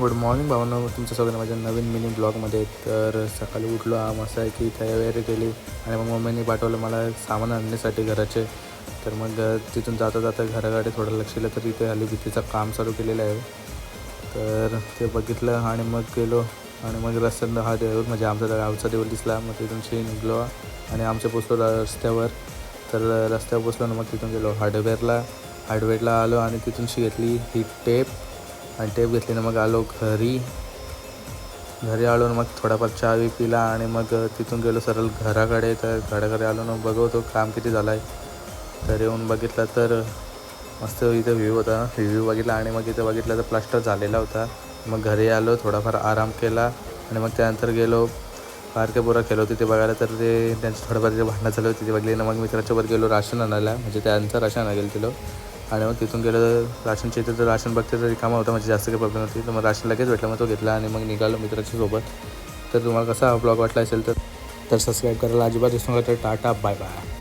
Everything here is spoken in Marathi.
गुड मॉर्निंग भावांनो, तुमचं सगळं माझ्या नवीन मिनी ब्लॉगमध्ये. तर सकाळी उठलो, असं आहे की तयारी केली आणि मग मम्मीने पाठवलं मला सामान आणण्यासाठी घराचे. तर मग तिथून जाता जाता घराकडे थोडं लक्ष दिलं तर इथे आली भीतीचं काम चालू केलेलं आहे. तर ते बघितलं आणि मग गेलो आणि मग रस्त्यानं हा देऊळ म्हणजे आमचा गावचा देऊळ दिसला. मग तिथून निघलो आणि आमच्या पोचलो रस्त्यावर. तर रस्त्यावर पोचलो ना, मग तिथून गेलो हार्डवेअरला आलो आणि तिथून घेतली ही टेप आणि टेप घेतली ना, मग आलो घरी आलो ना, मग थोडाफार चहा पिला आणि मग तिथून गेलो सरळ घराकडे. तर घराकडे आलो ना, बघतो काम किती झालं आहे. तर येऊन बघितलं तर मस्त इथं व्ह्यू होता. व्ह्यू बघितला आणि मग इथं बघितलं तर प्लास्टर झालेला होता. मग घरी आलो, थोडाफार आराम केला आणि मग त्यानंतर गेलो बारके पोरं खेळत होते ते बघायला. तर ते त्यांचं थोडंफार जे भांडणं चालू होती ते बघले ना, मग मित्राच्यावर गेलो राशन आणायला, म्हणजे त्यांचं राशन आणायला गेलो. आणि मग तिथून गेलं राशनच्या इथं. तर राशन बघते तरी कामं होतं, म्हणजे जास्त काही प्रॉब्लेम होती. तर मग राशन लगेच भेटलं, मग तो घेतला आणि मग निघालो मित्राच्या सोबत. तर तुम्हाला कसा हा ब्लॉग वाटला असेल तर सबस्क्राईब करायला अजिबात विसरू नका. तर टाटा, बाय बाय.